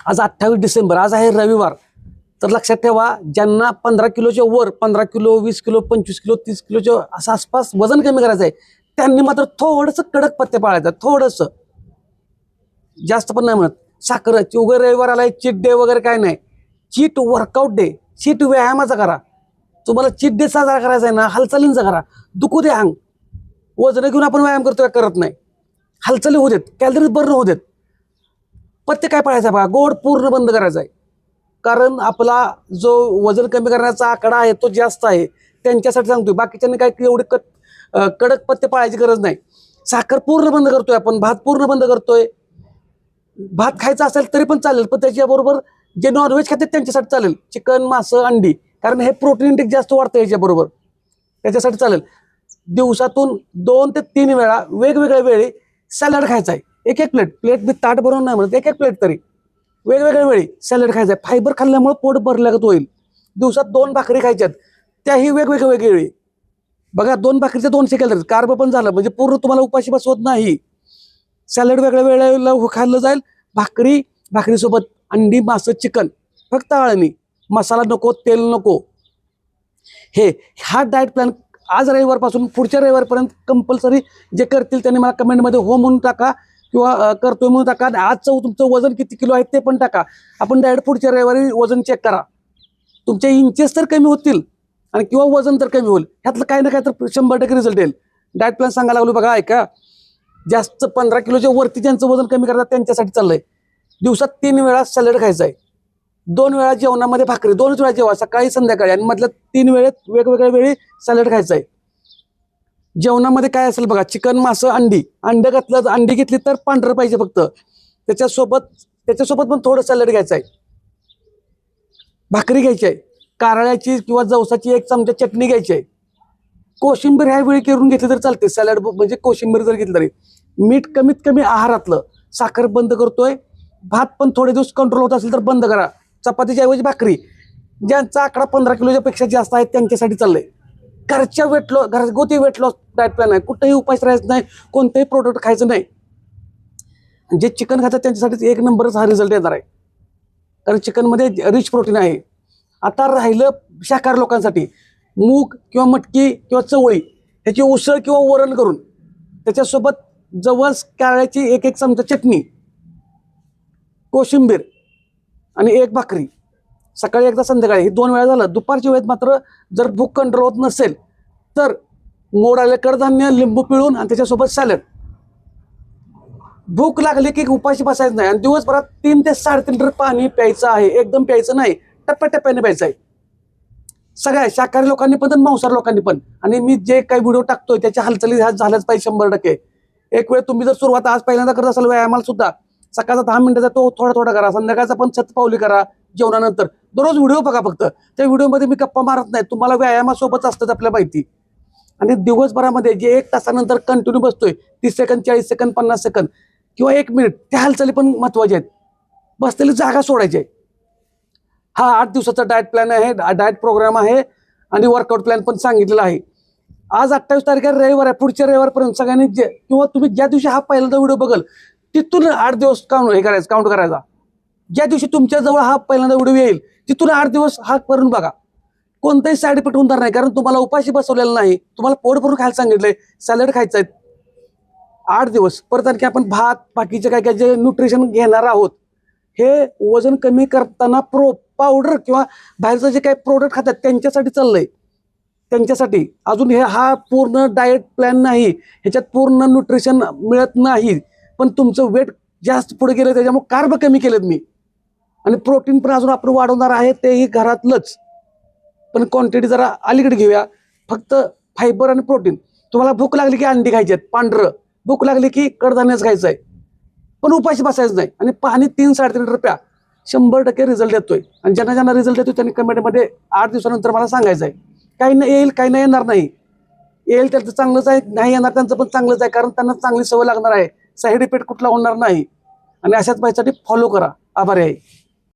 आज 28 डिसेंबर, आज आहे रविवार. तर लक्षात ठेवा, ज्यांना 15 किलोच्या वर, 15 किलो, 20 किलो, 25 किलो, 30 किलोच्या असं आसपास वजन कमी करायचं आहे, त्यांनी मात्र थोडंसं कडक पत्ते पाळायचं, थोडंसं, जास्त पण नाही म्हणत. साखर वगैरे रविवार आलाय, चीट डे वगैरे काय नाही. चीट वर्कआउट डे, चीट व्यायामाचा करा. तुम्हाला चीट डे साजरा करायचा आहे ना, हालचालींचा करा. दुखू दे अंग, वजन घेऊन आपण व्यायाम करतोय करत नाही. हालचाली होऊ देत, कॅलरीज बर्न होऊ देत. पत्ते काय पाळायचा बघा, गोड पूर्ण बंद करायचा आहे. कारण आपला जो वजन कमी करण्याचा आकडा आहे तो जास्त आहे, त्यांच्यासाठी सांगतोय. बाकीच्यांनी काय एवढे कडक पत्ते पाळायची गरज नाही. साखर पूर्ण बंद करतोय आपण, भात पूर्ण बंद करतोय. भात खायचा असेल तरी पण चालेल, पण त्याच्याबरोबर जे नॉनव्हेज खातात त्यांच्यासाठी चालेल, चिकन, मासं, अंडी, कारण हे प्रोटीन इंटेक जास्त वाढतं याच्याबरोबर, त्याच्यासाठी चालेल. दिवसातून 2 ते 3 वेळा वेगवेगळ्या वेळी सॅलड खायचा आहे. एक एक प्लेट मी ताट भरून नाही म्हणत, एक एक प्लेट तरी वेगवेगळ्या वेळी सॅलड खायचं आहे. फायबर खाल्ल्यामुळे पोट भरल्यागत होईल. दिवसात 2 भाकरी खायच्यात, त्याही वेगवेगळ्या वेळी. बघा, 2 भाकरीचे 200 कॅलरीज, कार्ब पण झालं, म्हणजे पूर्ण तुम्हाला उपाशी बसवत नाही. सॅलड वेगळ्या वेळेला खाल्लं जाईल. भाकरीसोबत अंडी, मासं, चिकन, फक्त अळणी, मसाला नको, तेल नको. हा डाएट प्लॅन आज रविवारपासून पुढच्या रविवारपर्यंत कंपल्सरी जे करतील त्यांनी मला कमेंटमध्ये हो म्हणून टाका, किंवा करतोय म्हणून टाका. आजचं तुमचं वजन किती किलो आहे ते पण टाका. आपण डायरेक्ट पुढच्या रविवारी वजन चेक करा. तुमचे इंचेस तर कमी होतील आणि किंवा वजन तर कमी होईल. ह्यातलं काही ना काय तर 100% रिझल्ट येईल. डाएट प्लॅन सांगायला लागलो बघा, ऐका. जास्त 15 किलोच्या वरती ज्यांचं वजन कमी करतात त्यांच्यासाठी चाललंय. दिवसात 3 वेळा सॅलड खायचा आहे, 2 वेळा जेवणामध्ये भाकरी, 2च वेळा जेवा, सकाळी संध्याकाळी, आणि मधल्या 3 वेळेत वेगवेगळ्या वेळी सॅलड खायचं आहे. जेवणामध्ये काय असेल बघा, चिकन, मासं, अंडी घेतली तर पांढरं पाहिजे फक्त. त्याच्यासोबत पण थोडं सॅलड घ्यायचं आहे. भाकरी घ्यायची आहे, कारळ्याची किंवा जवसाची 1 चमचा चटणी घ्यायची आहे. कोशिंबीर ह्या वेळी करून घेतली तर चालते. सॅलड म्हणजे कोशिंबीर जर घेतली तरी. मीठ कमीत कमी आहारातलं. साखर बंद करतोय. भात पण थोडे दिवस कंट्रोल होत असेल तर बंद करा. चपातीच्या ऐवजी भाकरी. ज्यांचा आकडा 15 किलोच्या पेक्षा जास्त आहे त्यांच्यासाठी चाललंय. घरगुती वेट लॉस डाएट प्लॅन आहे. कुठेही उपास राहायचं नाही, कोणतेही प्रोडक्ट खायचं नाही. जे चिकन खातात त्यांच्यासाठी 1 नंबरच हा रिझल्ट येणार आहे, कारण चिकनमध्ये रिच प्रोटीन आहे. आता राहिलं शाकाहारी लोकांसाठी, मूग किंवा मटकी किंवा चवळी ह्याची उसळ किंवा वरण करून त्याच्यासोबत जवस, कारळ्याची 1 चमचा चटणी, कोशिंबीर आणि 1 भाकरी, सकाळी एकदा संध्याकाळी, हे 2 वेळा झालं. दुपारच्या वेळेत मात्र जर भूक कंट्रोल होत नसेल तर मोड आले कडधान्य, लिंबू पिळून आणि त्याच्यासोबत सॅलड. भूक लागली की उपाशी बसायचं नाही, आणि दिवसभरात 3 ते 3.5 लिटर पाणी प्यायचं आहे. एकदम प्यायचं नाही, टप्प्याटप्प्याने प्यायचं आहे. सगळ्या शाकाहारी लोकांनी पण आणि मांसाहारी लोकांनी पण. आणि मी जे काही व्हिडिओ टाकतोय त्याच्या हालचाली झाल्याच पाहिजे 100%. एक वेळ तुम्ही जर सुरुवात आज पहिल्यांदा करत असाल व्यायामाला सुद्धा, सकाळचा 10 मिनिटाचा तो थोडा थोडा करा, संध्याकाळचा पण शतपावली करा जेवणानंतर. दररोज व्हिडिओ बघा. फक्त त्या व्हिडिओमध्ये मी गप्पा मारत नाही, तुम्हाला व्यायामासोबत असतात आपल्या माहिती. आणि दिवसभरामध्ये जे 1 तासानंतर कंटिन्यू बसतोय, 30 सेकंद, 40 सेकंद, 50 सेकंद किंवा 1 मिनिट, त्या हालचाली पण महत्वाच्या आहेत. बसलेली जागा सोडायची आहे. हा 8 दिवसाचा डाएट प्लॅन आहे, डाएट प्रोग्राम आहे, आणि वर्कआउट प्लॅन पण सांगितलेला आहे. आज 28 तारीख आहे, रविवार आहे. पुढच्या रविवारपर्यंत सगळ्यांनी किंवा तुम्ही ज्या दिवशी हा पहिल्यांदा व्हिडिओ बघल तिथून 8 दिवस काउंट करायचा. ज्या दिवशी तुमच्या जवळ हा पहिल्यांदा व्हिडिओ येईल तिथून 8 दिवस हा करून बघा. कोणताही साईड इफेक्ट होणार नाही, कारण तुम्हाला उपाशी बसवलेला नाही, तुम्हाला पोट भरून खायला सांगितलंय, सॅलड खायचं आहे. 8 दिवस परत आणखी आपण भात, बाकीचे काय काय जे न्यूट्रिशन घेणार आहोत, हे वजन कमी करताना पावडर किंवा बाहेरचं जे काही प्रोडक्ट खातात त्यांच्यासाठी चाललंय. त्यांच्यासाठी अजून हा पूर्ण डाएट प्लॅन नाही, ह्याच्यात पूर्ण न्यूट्रिशन मिळत नाही. पण तुमचं वेट जास्त पुढे गेलं त्याच्यामुळे कार्ब कमी केलेत मी, आणि प्रोटीन पण अजून आपण वाढवणार आहे, तेही घरातलंच. पण क्वांटिटी जरा अलीकडे घेऊया. फक्त फायबर आणि प्रोटीन. तुम्हाला भूक लागली की अंडी खायची आहेत, पांढरं. भूक लागली की कडधान्यच खायचं आहे, पण उपाशी बसायचं नाही. आणि पाणी 3-3.5 लिटर प्या, 100% रिझल्ट येतोय. आणि ज्यांना ज्यांना रिझल्ट येतोय त्यांनी कमेंटमध्ये 8 दिवसानंतर मला सांगायचं आहे. काही नाही येईल, काही नाही येणार नाही. येईल त्यांचं चांगलंच आहे, नाही येणार त्यांचं पण चांगलंच आहे, कारण त्यांना चांगली सवय लागणार आहे. साईड इफेक्ट कुठला होणार नाही. आणि अशाच पाहिजेसाठी फॉलो करा. आभारी आहे.